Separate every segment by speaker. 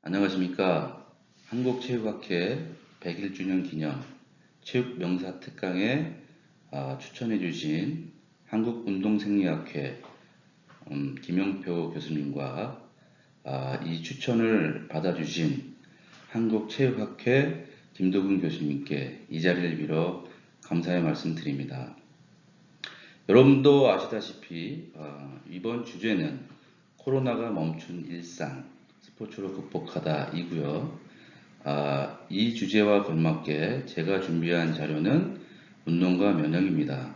Speaker 1: 안녕하십니까. 한국체육학회 100일주년 기념 체육명사 특강에 추천해 주신 한국운동생리학회 김영표 교수님과 이 추천을 받아주신 한국체육학회 김도근 교수님께 이 자리를 빌어 감사의 말씀 드립니다. 여러분도 아시다시피 이번 주제는 코로나가 멈춘 일상, 스포츠로 극복하다 이고요. 이 주제와 걸맞게 제가 준비한 자료는 운동과 면역입니다.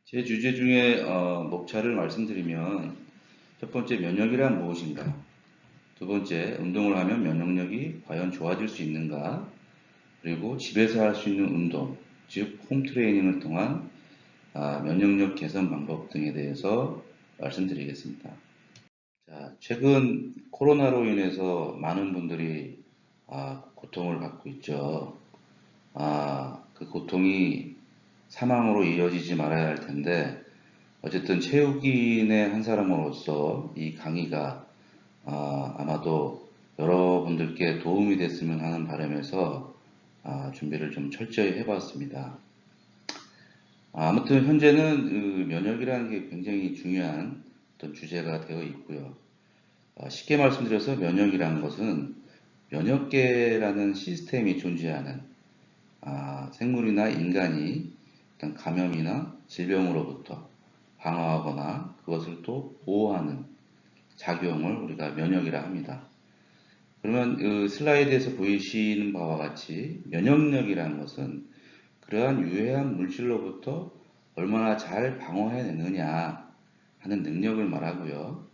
Speaker 1: 제 주제 중에 목차를 말씀드리면 첫 번째 면역이란 무엇인가? 두 번째 운동을 하면 면역력이 과연 좋아질 수 있는가? 그리고 집에서 할 수 있는 운동, 즉 홈트레이닝을 통한 면역력 개선 방법 등에 대해서 말씀드리겠습니다. 자, 최근 코로나로 인해서 많은 분들이 고통을 받고 있죠. 그 고통이 사망으로 이어지지 말아야 할 텐데 어쨌든 체육인의 한 사람으로서 이 강의가 아마도 여러분들께 도움이 됐으면 하는 바람에서 준비를 좀 철저히 해봤습니다. 아무튼 현재는 그 면역이라는 게 굉장히 중요한 어떤 주제가 되어 있고요. 쉽게 말씀드려서 면역이라는 것은 면역계라는 시스템이 존재하는 생물이나 인간이 어떤 감염이나 질병으로부터 방어하거나 그것을 또 보호하는 작용을 우리가 면역이라 합니다. 그러면 그 슬라이드에서 보이시는 바와 같이 면역력이라는 것은 그러한 유해한 물질로부터 얼마나 잘 방어해내느냐 하는 능력을 말하고요.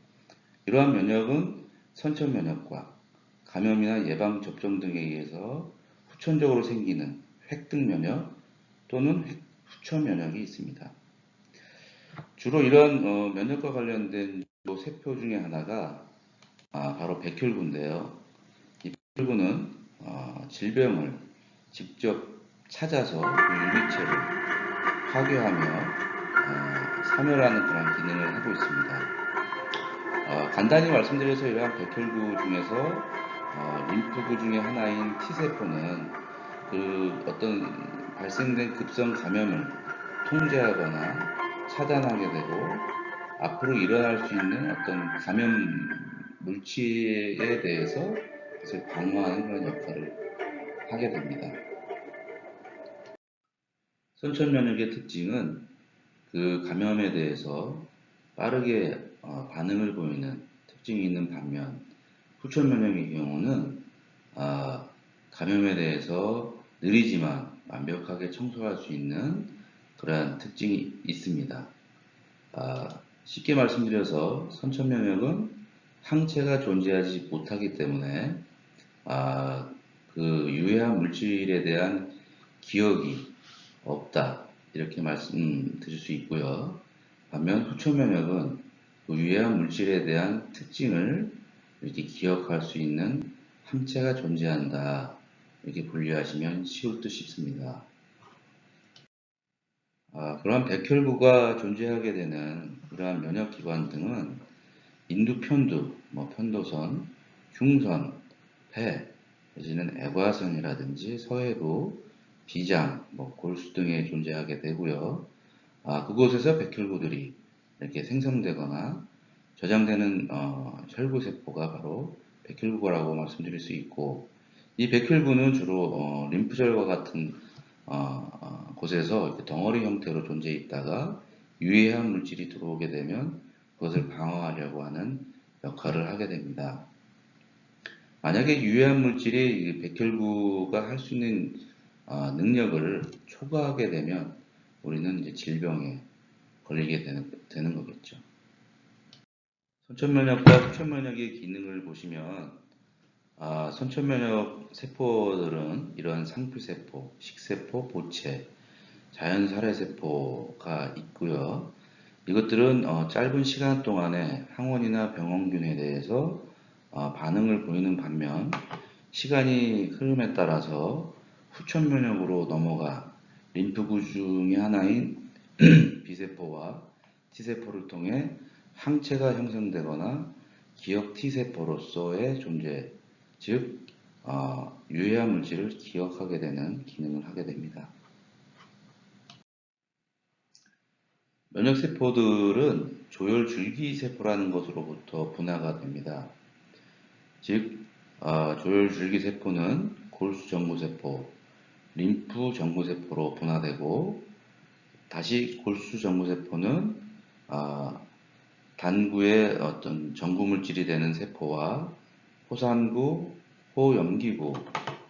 Speaker 1: 이러한 면역은 선천 면역과 감염이나 예방 접종 등에 의해서 후천적으로 생기는 획득 면역 또는 후천 면역이 있습니다. 주로 이런 면역과 관련된 세포 중에 하나가 바로 백혈구인데요. 이 백혈구는 질병을 직접 찾아서 그 유기체를 파괴하며 사멸하는 그런 기능을 하고 있습니다. 간단히 말씀드려서 이러한 백혈구 중에서 림프구 중에 하나인 T세포는 그 어떤 발생된 급성 감염을 통제하거나 차단하게 되고 앞으로 일어날 수 있는 어떤 감염 물질에 대해서 그것을 방어하는 그런 역할을 하게 됩니다. 선천 면역의 특징은 그 감염에 대해서 빠르게 반응을 보이는 특징이 있는 반면 후천 면역의 경우는 감염에 대해서 느리지만 완벽하게 청소할 수 있는 그러한 특징이 있습니다. 쉽게 말씀드려서 선천 면역은 항체가 존재하지 못하기 때문에 그 유해한 물질에 대한 기억이 없다 이렇게 말씀드릴 수 있고요. 반면 후천 면역은 그 유해한 물질에 대한 특징을 이렇게 기억할 수 있는 항체가 존재한다 이렇게 분류하시면 쉬울 듯 싶습니다. 그러한 백혈구가 존재하게 되는 그러한 면역기관 등은 인두, 편두, 편도선, 흉선, 폐, 내지는 애과선이라든지 서해부, 비장, 골수 등에 존재하게 되고요. 그곳에서 백혈구들이 이렇게 생성되거나 저장되는 혈구세포가 바로 백혈구라고 말씀드릴 수 있고, 이 백혈구는 주로 림프절과 같은 곳에서 이렇게 덩어리 형태로 존재해 있다가 유해한 물질이 들어오게 되면 그것을 방어하려고 하는 역할을 하게 됩니다. 만약에 유해한 물질이 이 백혈구가 할 수 있는 능력을 초과하게 되면 우리는 이제 질병에 걸리게 되는 거겠죠. 선천면역과 후천면역의 기능을 보시면 선천면역 세포들은 이런 상피세포, 식세포, 보채, 자연살해세포가 있고요. 이것들은 짧은 시간 동안에 항원이나 병원균에 대해서 반응을 보이는 반면 시간이 흐름에 따라서 후천면역으로 넘어가 림프구 중의 하나인 B세포와 T세포를 통해 항체가 형성되거나 기억 T세포로서의 존재, 즉 유해한 물질을 기억하게 되는 기능을 하게 됩니다. 면역세포들은 조혈줄기세포라는 것으로부터 분화가 됩니다. 즉, 조혈줄기세포는 골수정구세포, 림프정구세포로 분화되고, 다시 골수정구세포는 단구의 어떤 전구물질이 되는 세포와 호산구, 호염기구,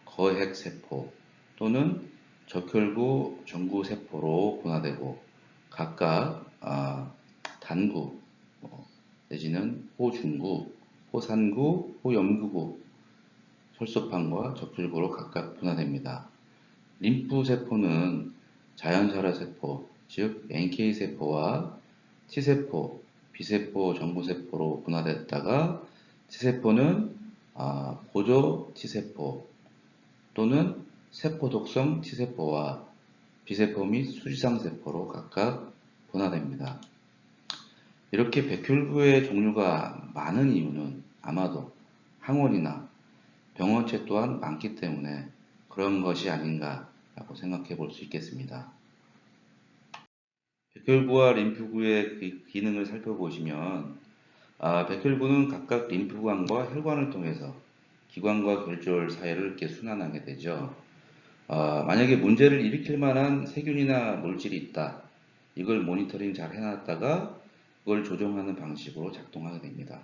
Speaker 1: 거핵세포 또는 적혈구 전구세포로 분화되고 각각 단구 내지는 호중구, 호산구, 호염기구, 혈소판과 적혈구로 각각 분화됩니다. 림프세포는 자연살해세포, 즉 NK세포와 T세포, B세포, 정구세포로 분화됐다가 T세포는 보조 T세포 또는 세포독성 T세포와 B세포 및 수지상세포로 각각 분화됩니다. 이렇게 백혈구의 종류가 많은 이유는 아마도 항원이나 병원체 또한 많기 때문에 그런 것이 아닌가라고 생각해 볼 수 있겠습니다. 백혈구와 림프구의 기능을 살펴보시면 백혈구는 각각 림프관과 혈관을 통해서 기관과 결절 사이를 이렇게 순환하게 되죠. 만약에 문제를 일으킬 만한 세균이나 물질이 있다. 이걸 모니터링 잘 해놨다가 그걸 조정하는 방식으로 작동하게 됩니다.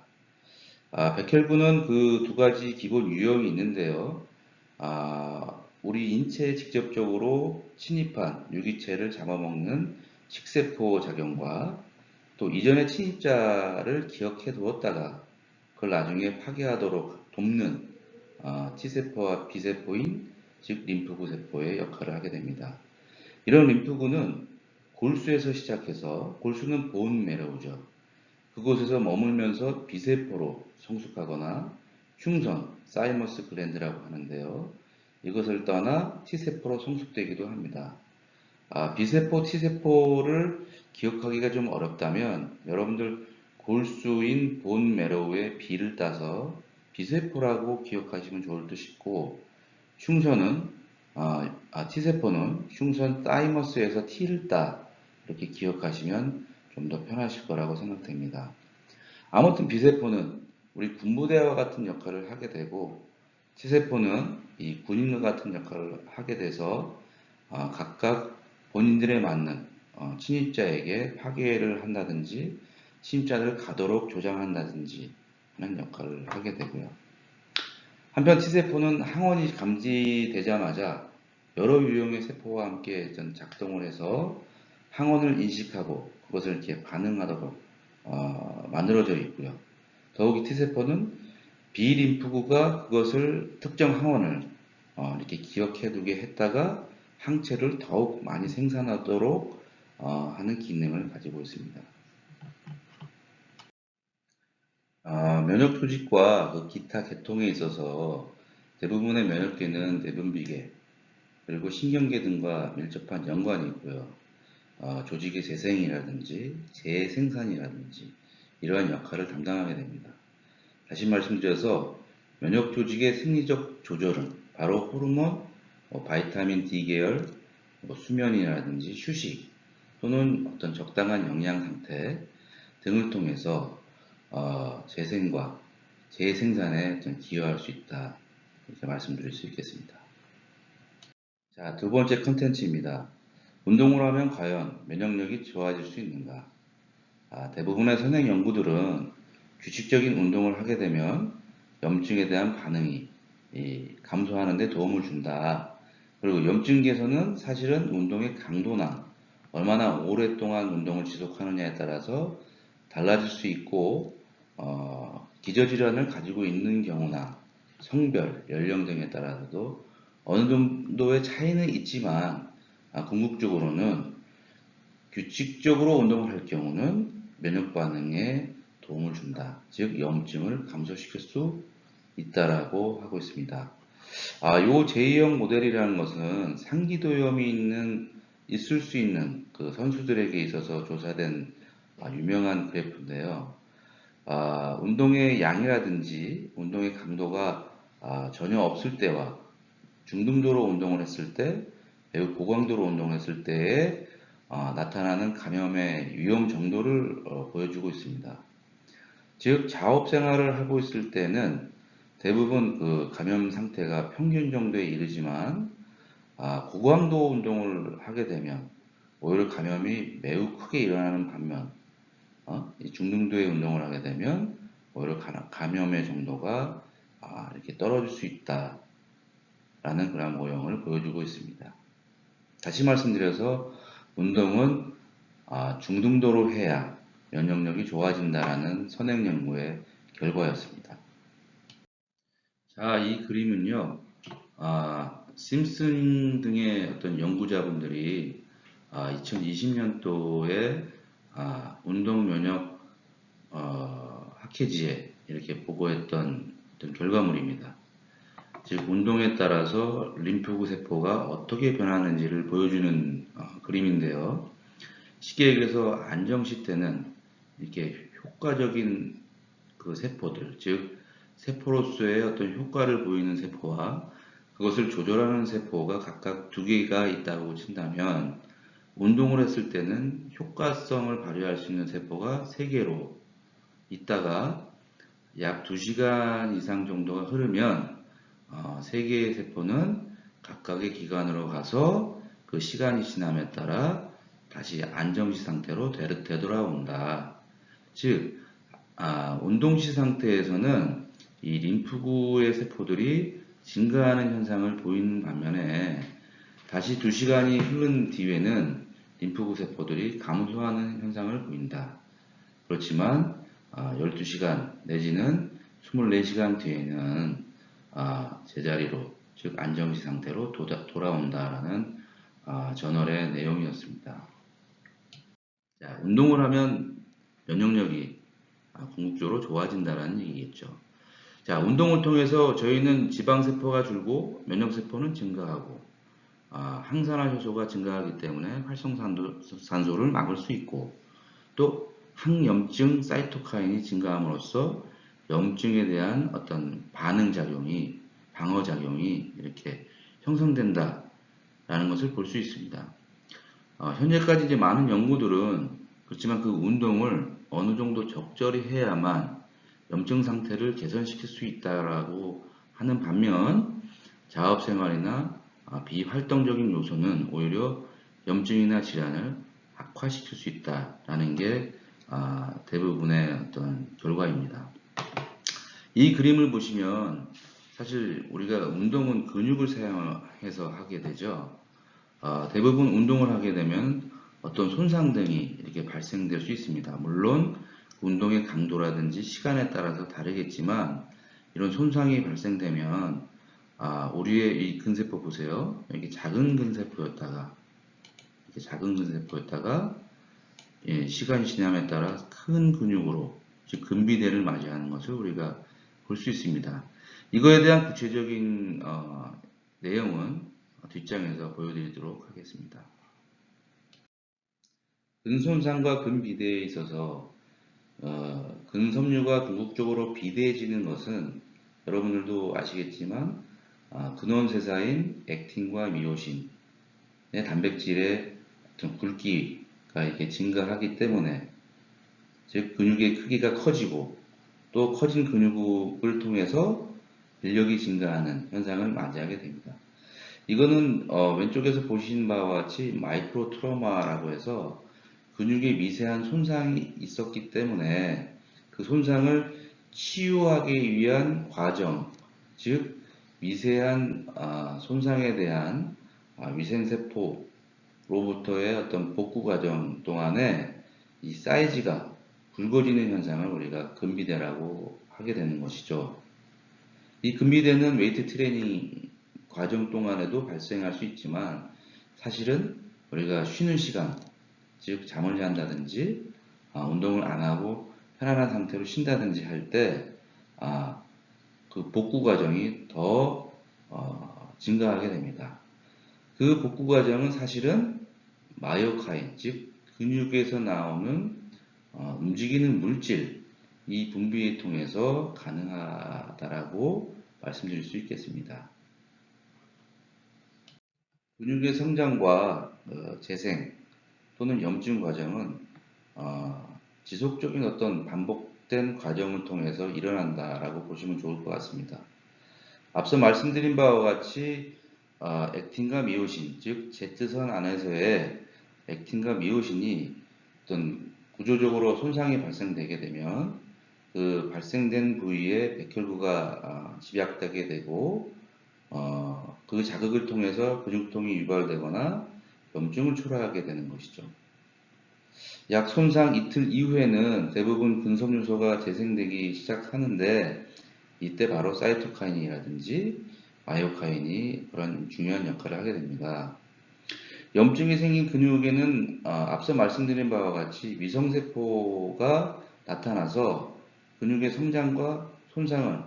Speaker 1: 백혈구는 그 두 가지 기본 유형이 있는데요. 우리 인체에 직접적으로 침입한 유기체를 잡아먹는 식세포 작용과 또 이전의 침입자를 기억해 두었다가 그걸 나중에 파괴하도록 돕는 T세포와 B세포인 즉 림프구 세포의 역할을 하게 됩니다. 이런 림프구는 골수에서 시작해서 골수는 본 매러우죠. 그곳에서 머물면서 B세포로 성숙하거나 흉선, 사이머스 글랜드라고 하는데요. 이것을 떠나 T세포로 성숙되기도 합니다. B세포, T세포를 기억하기가 좀 어렵다면 여러분들 골수인 본 매러우의 B를 따서 B세포라고 기억하시면 좋을 듯 싶고 흉선은 T세포는 흉선 사이머스에서 T를 따 이렇게 기억하시면 좀 더 편하실 거라고 생각됩니다. 아무튼 B세포는 우리 군부대와 같은 역할을 하게 되고 T세포는 이 군인과 같은 역할을 하게 돼서 각각 본인들에 맞는 침입자에게 파괴를 한다든지 침입자를 가도록 조장한다든지 하는 역할을 하게 되고요. 한편 T세포는 항원이 감지되자마자 여러 유형의 세포와 함께 작동을 해서 항원을 인식하고 그것을 이렇게 반응하도록 만들어져 있고요. 더욱이 T세포는 B림프구가 그것을 특정 항원을 이렇게 기억해 두게 했다가 항체를 더욱 많이 생산하도록 하는 기능을 가지고 있습니다. 면역 조직과 그 기타 계통에 있어서 대부분의 면역계는 내분비계 그리고 신경계 등과 밀접한 연관이 있고요. 조직의 재생이라든지 재생산이라든지 이러한 역할을 담당하게 됩니다. 다시 말씀드려서 면역 조직의 생리적 조절은 바로 호르몬, 바이타민 D 계열, 수면이라든지 휴식 또는 어떤 적당한 영양 상태 등을 통해서 재생과 재생산에 기여할 수 있다 이렇게 말씀드릴 수 있겠습니다. 자, 두 번째 컨텐츠입니다. 운동을 하면 과연 면역력이 좋아질 수 있는가? 대부분의 선행 연구들은 규칙적인 운동을 하게 되면 염증에 대한 반응이 감소하는 데 도움을 준다. 그리고 염증 개선은 사실은 운동의 강도나 얼마나 오랫동안 운동을 지속하느냐에 따라서 달라질 수 있고, 기저질환을 가지고 있는 경우나 성별, 연령 등에 따라서도 어느 정도의 차이는 있지만, 궁극적으로는 규칙적으로 운동을 할 경우는 면역 반응에 도움을 준다. 즉, 염증을 감소시킬 수 있다라고 하고 있습니다. 요 제2형 모델이라는 것은 상기도염이 있을 수 있는 그 선수들에게 있어서 조사된 유명한 그래프인데요. 운동의 양이라든지 운동의 강도가 전혀 없을 때와 중등도로 운동을 했을 때, 매우 고강도로 운동을 했을 때에 나타나는 감염의 위험 정도를 보여주고 있습니다. 즉, 자업생활을 하고 있을 때는 대부분 그 감염 상태가 평균 정도에 이르지만, 고강도 운동을 하게 되면 오히려 감염이 매우 크게 일어나는 반면, 이 중등도의 운동을 하게 되면 오히려 감염의 정도가 이렇게 떨어질 수 있다라는 그런 모형을 보여주고 있습니다. 다시 말씀드려서 운동은 중등도로 해야 면역력이 좋아진다라는 선행 연구의 결과였습니다. 자, 이 그림은요, 심슨 등의 어떤 연구자분들이 2020년도에 운동 면역 학회지에 이렇게 보고했던 어떤 결과물입니다. 즉, 운동에 따라서 림프구 세포가 어떻게 변하는지를 보여주는 그림인데요. 쉽게 얘기해서 안정시 때는 이렇게 효과적인 그 세포들, 즉 세포로서의 어떤 효과를 보이는 세포와 그것을 조절하는 세포가 각각 2개가 있다고 친다면, 운동을 했을 때는 효과성을 발휘할 수 있는 세포가 3개로 있다가 약 2시간 이상 정도가 흐르면 3개의 세포는 각각의 기관으로 가서 그 시간이 지남에 따라 다시 안정시 상태로 되돌아온다. 즉, 운동시 상태에서는 이 림프구의 세포들이 증가하는 현상을 보이는 반면에 다시 2시간이 흐른 뒤에는 림프구 세포들이 감소하는 현상을 보인다. 그렇지만 12시간 내지는 24시간 뒤에는 제자리로, 즉 안정시 상태로 돌아온다라는 저널의 내용이었습니다. 자, 운동을 하면 면역력이 궁극적으로 좋아진다는 얘기겠죠. 자, 운동을 통해서 저희는 지방세포가 줄고 면역세포는 증가하고 항산화 효소가 증가하기 때문에 활성산소를 막을 수 있고, 또 항염증 사이토카인이 증가함으로써 염증에 대한 어떤 반응작용이, 방어작용이 이렇게 형성된다라는 것을 볼 수 있습니다. 현재까지 이제 많은 연구들은 그렇지만 그 운동을 어느 정도 적절히 해야만 염증 상태를 개선시킬 수 있다라고 하는 반면, 자업생활이나 비활동적인 요소는 오히려 염증이나 질환을 악화시킬 수 있다라는 게 대부분의 어떤 결과입니다. 이 그림을 보시면 사실 우리가 운동은 근육을 사용해서 하게 되죠. 대부분 운동을 하게 되면 어떤 손상 등이 이렇게 발생될 수 있습니다. 물론 운동의 강도라든지 시간에 따라서 다르겠지만, 이런 손상이 발생되면 우리의 이 근세포 보세요. 이게 작은 근세포였다가 시간이 지남에 따라 큰 근육으로, 즉 근비대를 맞이하는 것을 우리가 볼 수 있습니다. 이거에 대한 구체적인 내용은 뒷장에서 보여드리도록 하겠습니다. 근손상과 근비대에 있어서 근섬유가 궁극적으로 비대해지는 것은 여러분들도 아시겠지만, 근원세사인 액틴과 미오신의 단백질의 어떤 굵기가 이렇게 증가하기 때문에, 즉 근육의 크기가 커지고 또 커진 근육을 통해서 근력이 증가하는 현상을 맞이하게 됩니다. 이거는 왼쪽에서 보신 바와 같이 마이크로 트로마라고 해서 근육에 미세한 손상이 있었기 때문에 그 손상을 치유하기 위한 과정, 즉 미세한 손상에 대한 위생세포로부터의 어떤 복구 과정 동안에 이 사이즈가 굵어지는 현상을 우리가 근비대라고 하게 되는 것이죠. 이 근비대는 웨이트 트레이닝 과정 동안에도 발생할 수 있지만 사실은 우리가 쉬는 시간, 즉 잠을 잔다든지 운동을 안 하고 편안한 상태로 쉰다든지 할 때 그 복구 과정이 더 증가하게 됩니다. 그 복구 과정은 사실은 마이오카인, 즉 근육에서 나오는 움직이는 물질, 이 분비를 통해서 가능하다라고 말씀드릴 수 있겠습니다. 근육의 성장과 재생 또는 염증 과정은 지속적인 어떤 반복된 과정을 통해서 일어난다라고 보시면 좋을 것 같습니다. 앞서 말씀드린 바와 같이 액틴과 미오신, 즉 Z선 안에서의 액틴과 미오신이 어떤 구조적으로 손상이 발생되게 되면 그 발생된 부위에 백혈구가 집약되게 되고 그 자극을 통해서 근육통이 유발되거나 염증을 초래하게 되는 것이죠. 약 손상 이틀 이후에는 대부분 근섬유소가 재생되기 시작하는데 이때 바로 사이토카인이라든지 마이오카인이 그런 중요한 역할을 하게 됩니다. 염증이 생긴 근육에는 앞서 말씀드린 바와 같이 위성세포가 나타나서 근육의 성장과 손상을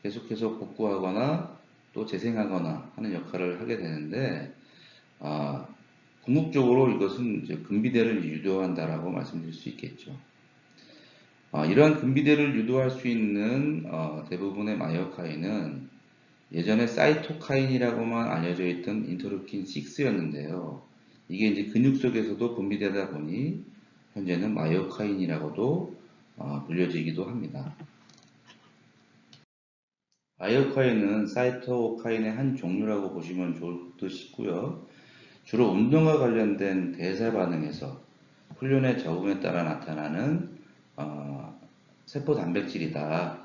Speaker 1: 계속해서 복구하거나 또 재생하거나 하는 역할을 하게 되는데 궁극적으로 이것은 이제 근비대를 유도한다라고 말씀드릴 수 있겠죠. 이러한 근비대를 유도할 수 있는 대부분의 마이오카인은 예전에 사이토카인이라고만 알려져 있던 인터루킨 6였는데요. 이게 이제 근육 속에서도 분비되다 보니 현재는 마이오카인이라고도 불려지기도 합니다. 마이오카인은 사이토카인의 한 종류라고 보시면 좋을 듯 싶고요. 주로 운동과 관련된 대사 반응에서 훈련의 적응에 따라 나타나는 세포 단백질이다.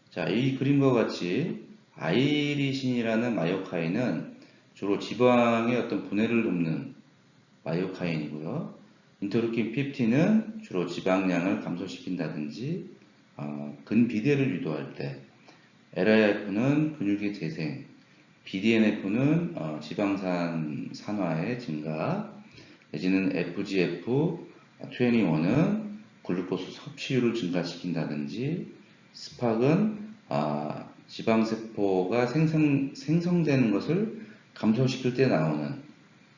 Speaker 1: 자, 이 그림과 같이 아이리신이라는 마이오카인은 주로 지방의 어떤 분해를 돕는 마이오카인이고요. 인터루킨 50는 주로 지방량을 감소시킨다든지 근비대를 유도할 때, LIF는 근육의 재생, BDNF는 지방산 산화의 증가, 내지는 FGF21은 글루코스 섭취율을 증가시킨다든지, 스팍은 지방세포가 생성되는 것을 감소시킬 때 나오는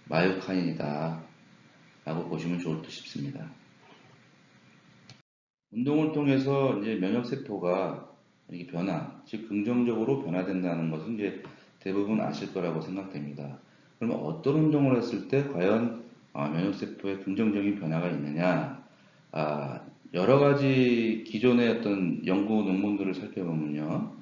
Speaker 1: 마이오카인이다 라고 보시면 좋을 듯 싶습니다. 운동을 통해서 이제 면역세포가 이렇게 즉 긍정적으로 변화된다는 것은 이제 대부분 아실 거라고 생각됩니다. 그러면 어떤 운동을 했을 때 과연 면역세포에 긍정적인 변화가 있느냐? 여러 가지 기존의 어떤 연구 논문들을 살펴보면요.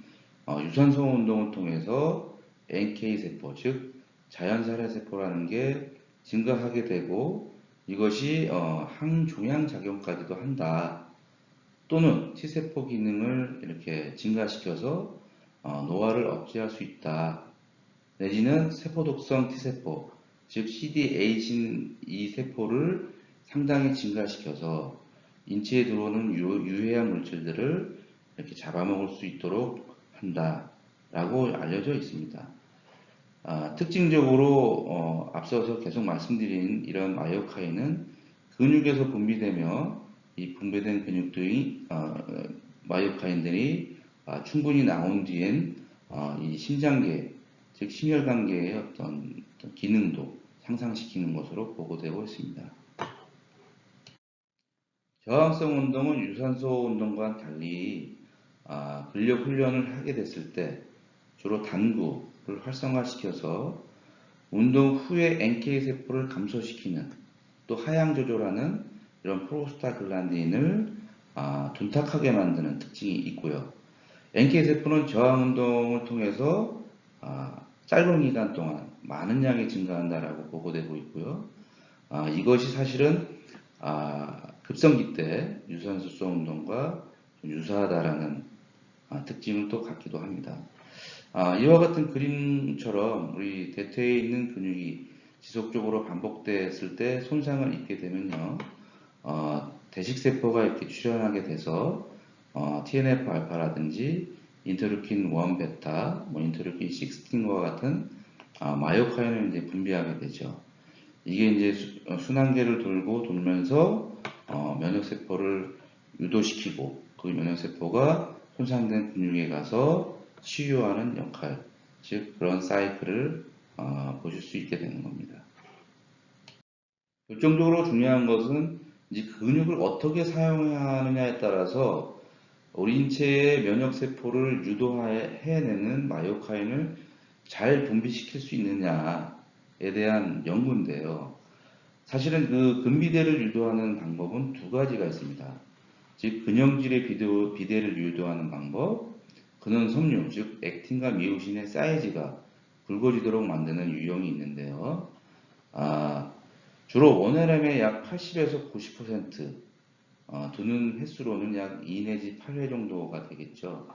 Speaker 1: 유산소 운동을 통해서 NK세포, 즉 자연살해세포라는 게 증가하게 되고 이것이 항종양 작용까지도 한다. 또는 T세포 기능을 이렇게 증가시켜서 노화를 억제할 수 있다. 내지는 세포독성 T세포, 즉 CD8인 이 세포를 상당히 증가시켜서 인체에 들어오는 유해한 물질들을 이렇게 잡아먹을 수 있도록 한다라고 알려져 있습니다. 특징적으로 앞서서 계속 말씀드린 이런 마이오카인은 근육에서 분비되며 이 분배된 근육들이 마이오카인들이 충분히 나온 뒤엔 이 심장계, 즉 심혈관계의 어떤 기능도 향상시키는 것으로 보고되고 있습니다. 저항성 운동은 유산소 운동과는 달리 근력 훈련을 하게 됐을 때 주로 단구를 활성화시켜서 운동 후에 NK세포를 감소시키는 또 하향 조절하는 이런 프로스타글란딘을 둔탁하게 만드는 특징이 있고요. NK세포는 저항 운동을 통해서 짧은 기간 동안 많은 양이 증가한다라고 보고되고 있고요. 이것이 사실은 급성기 때 유산소 운동과 좀 유사하다라는 특징을 또 갖기도 합니다. 이와 같은 그림처럼 우리 대퇴에 있는 근육이 지속적으로 반복됐을 때 손상을 입게 되면요, 대식세포가 이렇게 출현하게 돼서 TNF 알파라든지 인터루킨 1 베타, 인터루킨 16과 같은 마이오카인을 이제 분비하게 되죠. 이게 이제 순환계를 돌면서 면역세포를 유도시키고 그 면역세포가 손상된 근육에 가서 치유하는 역할, 즉 그런 사이클을 보실 수 있게 되는 겁니다. 결정적으로 중요한 것은 이제 근육을 어떻게 사용해야 하느냐에 따라서 우리 인체의 면역세포를 유도해내는 마이오카인을 잘 분비시킬 수 있느냐에 대한 연구인데요. 사실은 그 근비대를 유도하는 방법은 두 가지가 있습니다. 즉 근형질의 비대를 유도하는 방법, 근원섬유, 즉 액틴과 미오신의 사이즈가 굵어지도록 만드는 유형이 있는데요. 주로 원RM의 약 80에서 90%, 두는 횟수로는 약 2 내지 8회 정도가 되겠죠.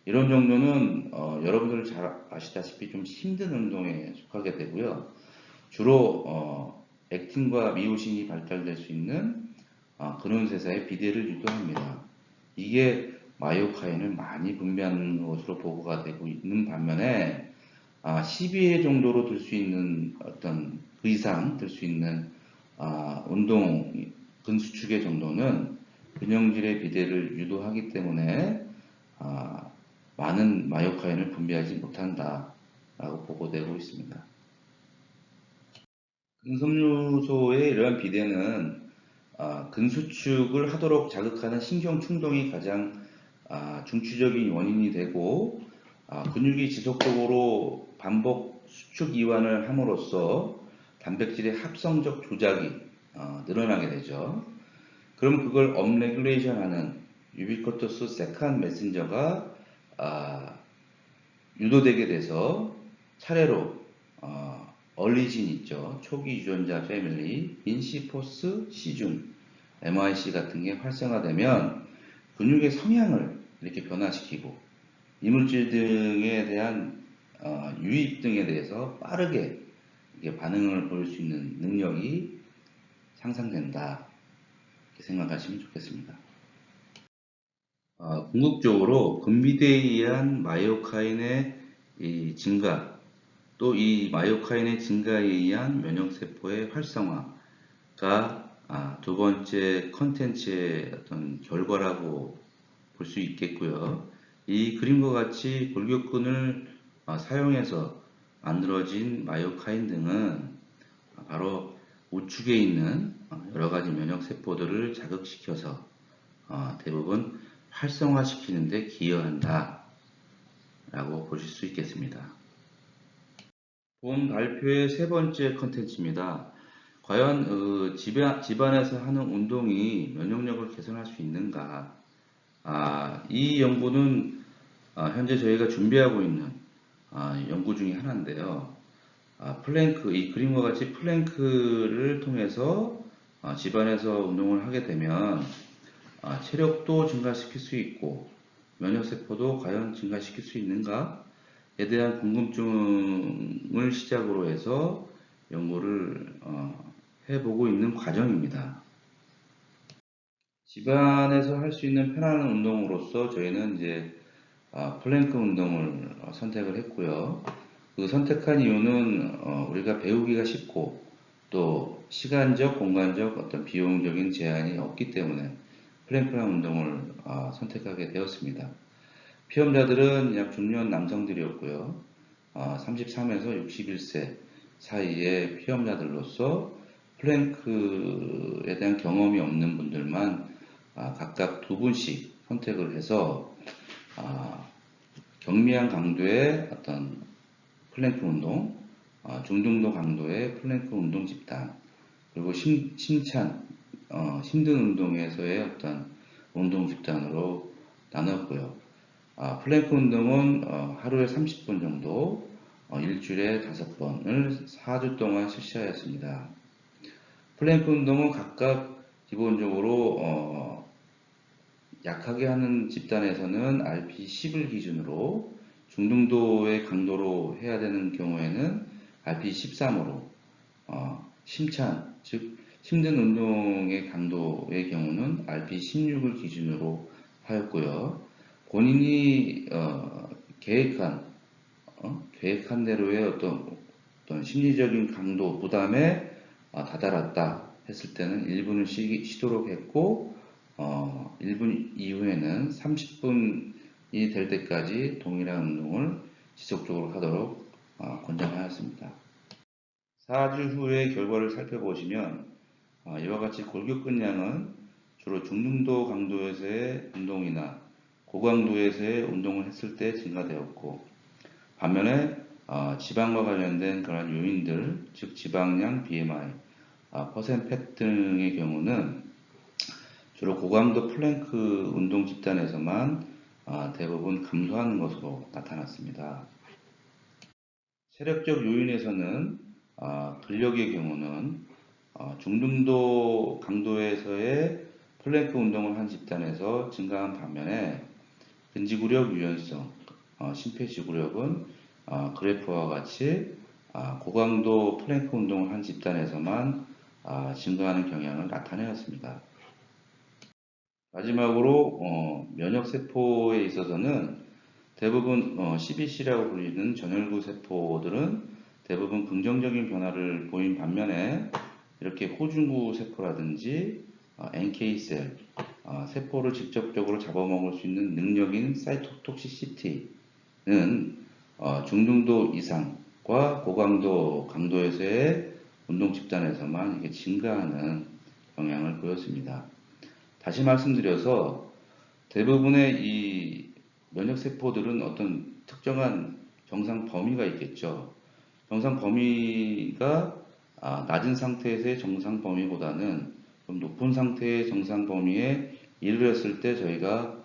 Speaker 1: 이런 정도는 여러분들 잘 아시다시피 좀 힘든 운동에 속하게 되고요. 주로 액틴과 미오신이 발달될 수 있는 근원세사의 비대를 유도합니다. 이게 마이오카인을 많이 분비하는 것으로 보고가 되고 있는 반면에 12회 정도로 들 수 있는 어떤 그 이상 들 수 있는 운동 근수축의 정도는 근형질의 비대를 유도하기 때문에 많은 마이오카인을 분비하지 못한다라고 보고되고 있습니다. 근섬유소의 이러한 비대는 근수축을 하도록 자극하는 신경 충동이 가장 중추적인 원인이 되고 근육이 지속적으로 반복 수축 이완을 함으로써 단백질의 합성적 조작이 늘어나게 되죠. 그럼 그걸 업레귤레이션 하는 유비쿼터스 세칸 메신저가 유도되게 돼서 차례로 얼리진 있죠. 초기 유전자 패밀리, 인시포스, 시준, MIC 같은 게 활성화되면 근육의 성향을 이렇게 변화시키고 이물질 등에 대한 유입 등에 대해서 빠르게 반응을 보일 수 있는 능력이 향상된다. 이렇게 생각하시면 좋겠습니다. 궁극적으로 근비대에 의한 마이오카인의 이 증가, 또 이 마이오카인의 증가에 의한 면역세포의 활성화가 두 번째 컨텐츠의 어떤 결과라고 볼 수 있겠고요. 이 그림과 같이 골격근을 사용해서 만들어진 마이오카인 등은 바로 우측에 있는 여러 가지 면역세포들을 자극시켜서 대부분 활성화시키는 데 기여한다 라고 보실 수 있겠습니다. 본 발표의 세 번째 컨텐츠입니다. 과연 집안에서 하는 운동이 면역력을 개선할 수 있는가? 이 연구는 현재 저희가 준비하고 있는 연구 중에 하나인데요. 이 그림과 같이 플랭크를 통해서 집안에서 운동을 하게 되면 체력도 증가시킬 수 있고 면역세포도 과연 증가시킬 수 있는가에 대한 궁금증을 시작으로 해서 연구를 해보고 있는 과정입니다. 집안에서 할 수 있는 편안한 운동으로서 저희는 이제 플랭크 운동을 선택을 했고요. 그 선택한 이유는 우리가 배우기가 쉽고 또 시간적, 공간적 어떤 비용적인 제한이 없기 때문에 플랭크라는 운동을 선택하게 되었습니다. 피험자들은 약 중년 남성들이었고요. 33에서 61세 사이의 피험자들로서 플랭크에 대한 경험이 없는 분들만 각각 2분씩 선택을 해서 경미한 강도의 어떤 플랭크 운동, 중등도 강도의 플랭크 운동 집단, 그리고 힘든 운동에서의 어떤 운동 집단으로 나눴고요. 플랭크 운동은 하루에 30분 정도, 일주일에 5번을 4주 동안 실시하였습니다. 플랭크 운동은 각각 기본적으로 약하게 하는 집단에서는 RP10을 기준으로, 중등도의 강도로 해야 되는 경우에는 RP13으로, 심찬, 즉 힘든 운동의 강도의 경우는 RP16을 기준으로 하였고요. 본인이 계획한 대로의 어떤 심리적인 강도, 부담에 다다랐다 했을 때는 1분을 쉬도록 했고, 1분 이후에는 30분이 될 때까지 동일한 운동을 지속적으로 하도록 권장하였습니다. 4주 후의 결과를 살펴보시면 이와 같이 골격근량은 주로 중등도 강도에서의 운동이나 고강도에서의 운동을 했을 때 증가되었고, 반면에 지방과 관련된 그런 요인들, 즉 지방량, BMI, 퍼센팻 등의 경우는 주로 고강도 플랭크 운동 집단에서만 대부분 감소하는 것으로 나타났습니다. 체력적 요인에서는 근력의 경우는 중등도 강도에서의 플랭크 운동을 한 집단에서 증가한 반면에 근지구력 유연성, 심폐지구력은 그래프와 같이 고강도 플랭크 운동을 한 집단에서만 증가하는 경향을 나타내었습니다. 마지막으로 면역세포에 있어서는 대부분 CBC라고 불리는 전혈구 세포들은 대부분 긍정적인 변화를 보인 반면에 이렇게 호중구 세포라든지 NK셀, 세포를 직접적으로 잡아먹을 수 있는 능력인 사이토톡시시티는 중등도 이상과 고강도 강도에서의 운동 집단에서만 이게 증가하는 경향을 보였습니다. 다시 말씀드려서 대부분의 이 면역세포들은 어떤 특정한 정상 범위가 있겠죠. 정상 범위가 낮은 상태에서의 정상 범위보다는 좀 높은 상태의 정상 범위에 이르렀을 때 저희가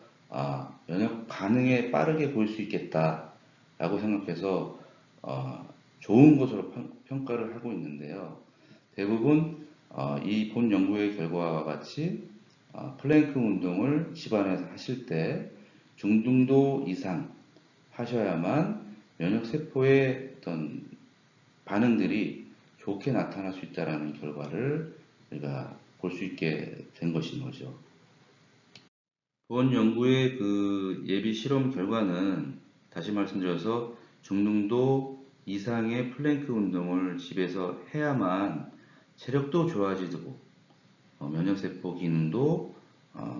Speaker 1: 면역 반응에 빠르게 보일 수 있겠다라고 생각해서 좋은 것으로 평가를 하고 있는데요. 대부분 이 본 연구의 결과와 같이 플랭크 운동을 집안에서 하실 때 중등도 이상 하셔야만 면역세포의 어떤 반응들이 좋게 나타날 수 있다는 결과를 우리가 볼 수 있게 된 것인 거죠. 본 연구의 그 예비 실험 결과는 다시 말씀드려서 중등도 이상의 플랭크 운동을 집에서 해야만 체력도 좋아지고 면역세포 기능도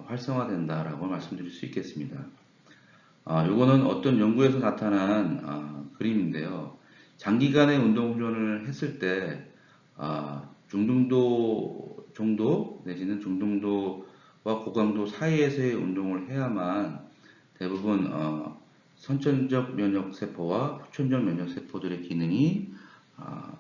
Speaker 1: 활성화된다라고 말씀드릴 수 있겠습니다. 이거는 어떤 연구에서 나타난 그림인데요. 장기간의 운동 훈련을 했을 때 중등도 정도 내지는 중등도와 고강도 사이에서의 운동을 해야만 대부분 선천적 면역세포와 후천적 면역세포들의 기능이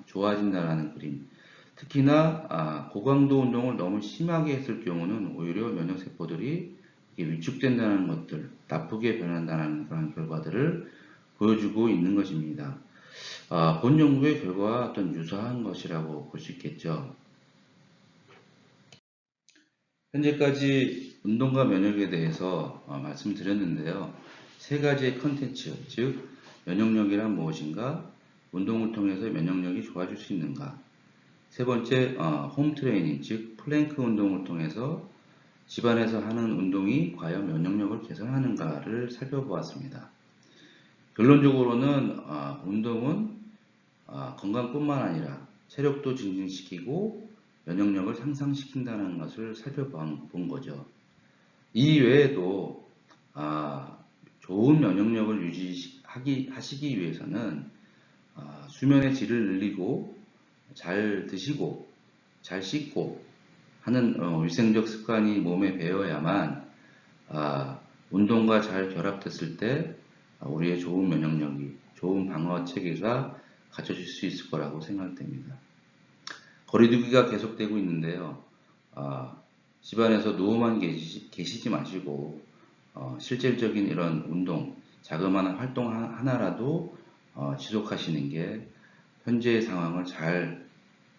Speaker 1: 좋아진다는 그림. 특히나 고강도 운동을 너무 심하게 했을 경우는 오히려 면역세포들이 위축된다는 것들, 나쁘게 변한다는 그런 결과들을 보여주고 있는 것입니다. 본 연구의 결과와 어떤 유사한 것이라고 볼 수 있겠죠. 현재까지 운동과 면역에 대해서 말씀드렸는데요. 세 가지의 컨텐츠, 즉 면역력이란 무엇인가, 운동을 통해서 면역력이 좋아질 수 있는가, 세 번째 홈 트레이닝, 즉 플랭크 운동을 통해서 집안에서 하는 운동이 과연 면역력을 개선하는가를 살펴보았습니다. 결론적으로는 운동은 건강뿐만 아니라 체력도 증진시키고 면역력을 상승시킨다는 것을 살펴본 거죠. 이 외에도 좋은 면역력을 하시기 위해서는 수면의 질을 늘리고 잘 드시고 잘 씻고 하는 위생적 습관이 몸에 배어야만 운동과 잘 결합됐을 때 우리의 좋은 면역력이, 좋은 방어 체계가 갖춰질 수 있을 거라고 생각됩니다. 거리두기가 계속되고 있는데요. 집안에서 누워만 계시지 마시고 실질적인 이런 운동, 자그마한 활동 하나라도 지속하시는 게 현재의 상황을 잘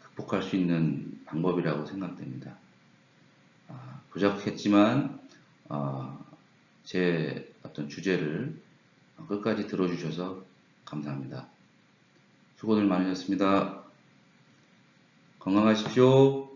Speaker 1: 극복할 수 있는 방법이라고 생각됩니다. 부족했지만 제 어떤 주제를 끝까지 들어주셔서 감사합니다. 수고들 많으셨습니다. 건강하십시오.